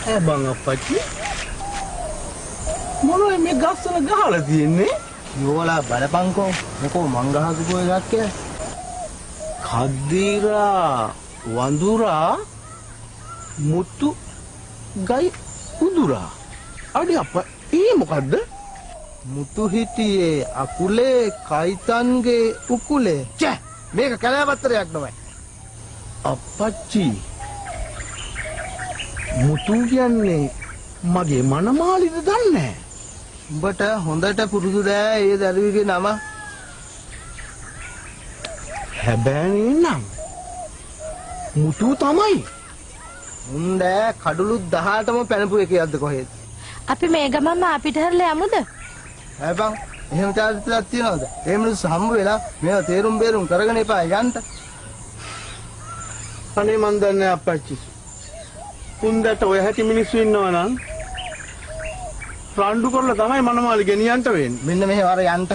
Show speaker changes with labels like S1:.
S1: බං අපච්චි මොනවද මේ ගස්වල ගහලා තියෙන්නේ?
S2: යෝලා බලපංකෝ මොකෝ මං ගහකෝ එකක් කියලා.
S1: කද්දීරා වඳුරා මුතු ගයි උදුරා. අඩි අප්පා ඒ මොකද්ද?
S2: මුතු හිටියේ අකුලේ කයිතන්ගේ උකුලේ. චෑ මේක කලාපත්‍රයක් නමයි.
S1: අපච්චි මුතු කියන්නේ මගේ මනමාලිද දන්නේ?
S2: උඹට හොඳට පුරුදු දෑ ඒ දරුවගේ නම.
S1: හැබැයි නම් මුතු තමයි.
S2: උන්ද කඩුළු 18ම පැනපු එකයක්ද කොහෙද?
S3: අපි මේ ගමම අපිට හරලා යමුද?
S2: හැබැයි එහෙම චාරිත්‍රාක් තියනවද? ඒ මිනිස්සු හම්බ වෙලා මේවා තේරුම් බේරුම් කරගෙන එපා යන්න.
S1: අනේ මන් දන්නේ අපච්චි. උන්දට ඔය හැටි මිනිස්සු ඉන්නවා නම් රණ්ඩු කරලා තමයි මනමාලි ගෙනියන්න වෙන්නේ.
S2: මෙන්න මෙහෙ වර යන්න.